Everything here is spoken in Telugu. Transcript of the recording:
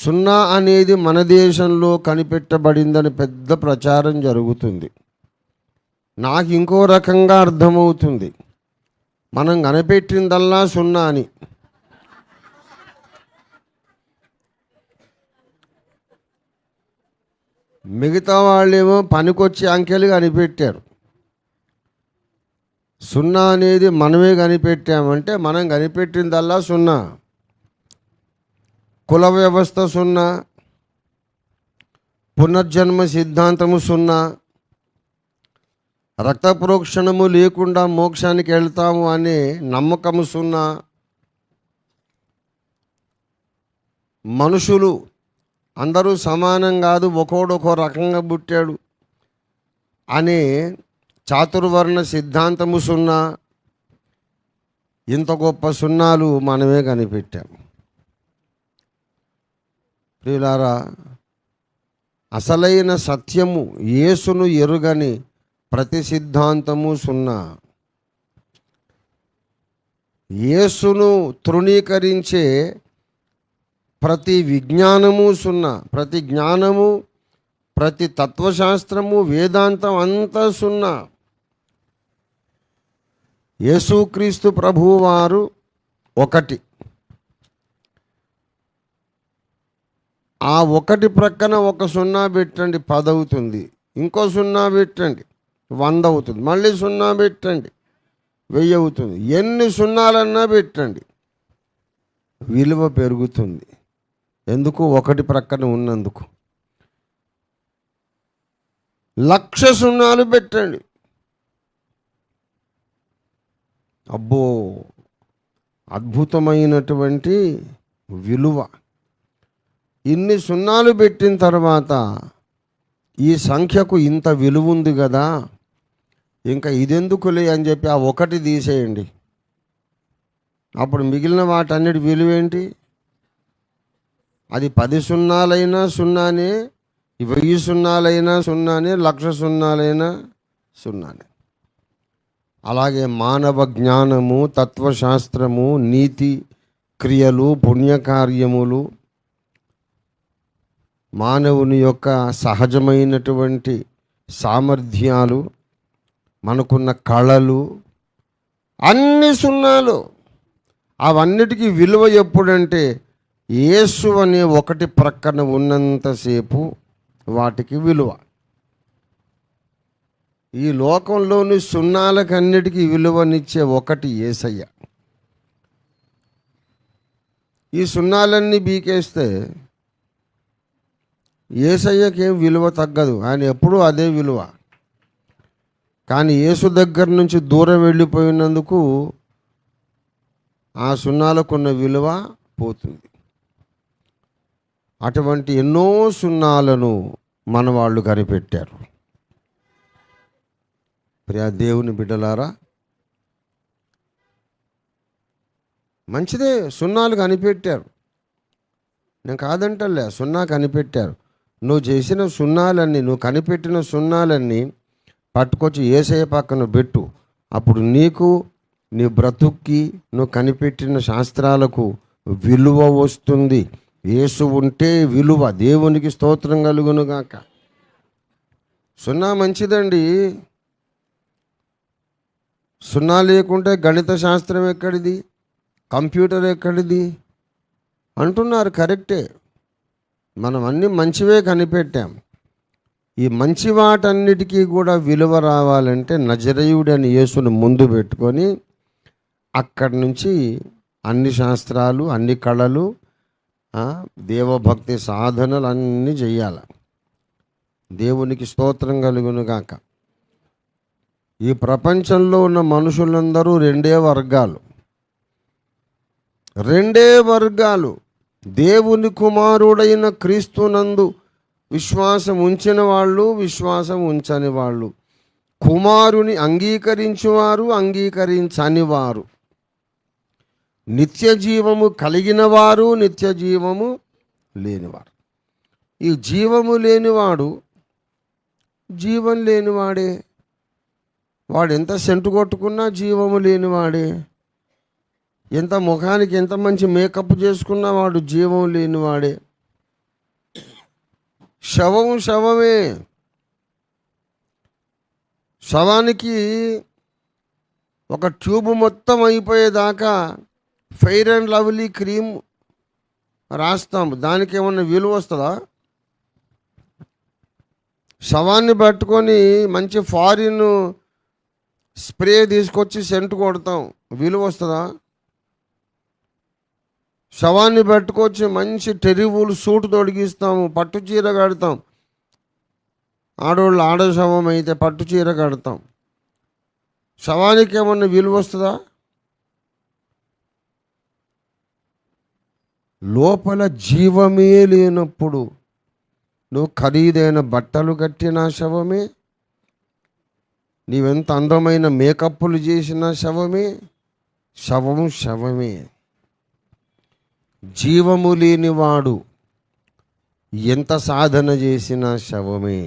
సున్నా అనేది మన దేశంలో కనిపెట్టబడిందని పెద్ద ప్రచారం జరుగుతుంది. నాకు ఇంకో రకంగా అర్థమవుతుంది. మనం కనిపెట్టిందల్లా సున్నా అని. మిగతా వాళ్ళేమో పనికొచ్చి అంకెలు కనిపెట్టారు. సున్నా అనేది మనమే కనిపెట్టామంటే మనం కనిపెట్టిందల్లా సున్నా. కుల వ్యవస్థ సున్నా, పునర్జన్మ సిద్ధాంతము సున్నా, రక్త ప్రోక్షణము లేకుండా మోక్షానికి వెళ్తాము అనే నమ్మకము సున్నా, మనుషులు అందరూ సమానం కాదు, ఒక్కోడొక్కో రకంగా పుట్టాడు అనే చాతుర్వర్ణ సిద్ధాంతము సున్నా. ఇంత గొప్ప సున్నాలు మనమే కనిపెట్టాము. ప్రియులారా, అసలైన సత్యము యేసును ఎరుగని ప్రతి సిద్ధాంతము సున్నా. యేసును తృణీకరించే ప్రతి విజ్ఞానము సున్నా. ప్రతి జ్ఞానము, ప్రతి తత్వశాస్త్రము, వేదాంతం అంతా సున్నా. యేసుక్రీస్తు ప్రభువు వారు ఒకటి. ఆ ఒకటి ప్రక్కన ఒక సున్నా పెట్టండి, 10 అవుతుంది. ఇంకో సున్నా పెట్టండి, 100 అవుతుంది. మళ్ళీ సున్నా పెట్టండి, 1000 అవుతుంది. ఎన్ని సున్నాలన్నా పెట్టండి, విలువ పెరుగుతుంది. ఎందుకు? ఒకటి ప్రక్కన ఉన్నందుకు. 1,00,000 సున్నాలు పెట్టండి, అబ్బో అద్భుతమైనటువంటి విలువ. ఇన్ని సున్నాలు పెట్టిన తర్వాత ఈ సంఖ్యకు ఇంత విలువ ఉంది కదా, ఇంకా ఇదెందుకులే అని చెప్పి ఆ ఒకటి తీసేయండి. అప్పుడు మిగిలిన వాటన్నిటి విలువ ఏంటి? అది 10 సున్నాలైనా సున్నానే, 1000 సున్నాలైనా సున్నానే, 1,00,000 సున్నాలైనా సున్నానే. అలాగే మానవ జ్ఞానము, తత్వశాస్త్రము, నీతి క్రియలు, పుణ్యకార్యములు, మానవుని యొక్క సహజమైనటువంటి సామర్థ్యాలు, మనకున్న కళలు అన్ని సున్నాలు. అవన్నిటికీ విలువ ఎప్పుడంటే యేసు అనే ఒకటి ప్రక్కన ఉన్నంతసేపు వాటికి విలువ. ఈ లోకంలోని సున్నాలకన్నిటికీ విలువనిచ్చే ఒకటి యేసయ్య. ఈ సున్నాలన్నీ బీకేస్తే యేసయ్యకి ఏం విలువ తగ్గదు, ఆయన ఎప్పుడూ అదే విలువ. కానీ యేసు దగ్గర నుంచి దూరం వెళ్ళిపోయినందుకు ఆ సున్నాలకున్న విలువ పోతుంది. అటువంటి ఎన్నో సున్నాలను మన వాళ్ళు కనిపెట్టారు. ప్రియ దేవుని బిడ్డలారా, మంచిదే, సున్నాలు కనిపెట్టారు, నేను కాదంటలే. సున్నా కనిపెట్టారు. నువ్వు చేసిన సున్నాలన్నీ, నువ్వు కనిపెట్టిన సున్నాలన్నీ పట్టుకొచ్చి యేసయ్య పక్కన పెట్టు. అప్పుడు నీకు, నీ బ్రతుక్కి, నువ్వు కనిపెట్టిన శాస్త్రాలకు విలువ వస్తుంది. యేసు ఉంటే విలువ. దేవునికి స్తోత్రం కలుగునుగాక. సున్నా మంచిదండి. సున్నా లేకుంటే గణిత శాస్త్రం ఎక్కడిది, కంప్యూటర్ ఎక్కడిది అంటున్నారు. కరెక్టే, మనం అన్నీ మంచివే కనిపెట్టాం. ఈ మంచి వాటన్నిటికీ కూడా విలువ రావాలంటే నజరేయుడని యేసును ముందు పెట్టుకొని అక్కడి నుంచి అన్ని శాస్త్రాలు, అన్ని కళలు, దేవభక్తి సాధనలు అన్నీ చెయ్యాలి. దేవునికి స్తోత్రం కలుగునుగాక. ఈ ప్రపంచంలో ఉన్న మనుషులందరూ రెండే వర్గాలు. దేవుని కుమారుడైన క్రీస్తునందు విశ్వాసం ఉంచిన వాళ్ళు, విశ్వాసం ఉంచని వాళ్ళు, కుమారుని అంగీకరించువారు, అంగీకరించని వారు, నిత్య జీవము కలిగిన వారు, నిత్య జీవము లేనివారు. ఈ జీవము లేనివాడు జీవం లేనివాడే. వాడు ఎంత సెంటు కొట్టుకున్నా జీవము లేనివాడే. ఎంత ముఖానికి ఎంత మంచి మేకప్ చేసుకున్నా వాడు జీవం లేనివాడే. శవం శవమే. శవానికి ఒక ట్యూబ్ మొత్తం అయిపోయేదాకా ఫెయిర్ అండ్ లవ్లీ క్రీమ్ రాస్తాము. దానికి ఏమన్నా విలువ వస్తుందా? శవాన్ని పట్టుకొని మంచి ఫారిన్ స్ప్రే తీసుకొచ్చి సెంటు కొడతాం, విలువ వస్తుందా? శవాన్ని పట్టుకొచ్చి మంచి టెరిబుల్ సూట్ తొడిగిస్తాము, పట్టు చీర కడతాం. ఆడవాళ్ళు ఆడ శవం అయితే పట్టు చీర కడతాం. శవానికి ఏమన్నా విలువ వస్తుందా? లోపల జీవమే లేనప్పుడు నువ్వు ఖరీదైన బట్టలు కట్టిన శవమే, నీవెంత అందమైన మేకప్లు చేసిన శవమే. శవం శవమే. జీవము లేనివాడు ఎంత సాధన చేసినా శవమే.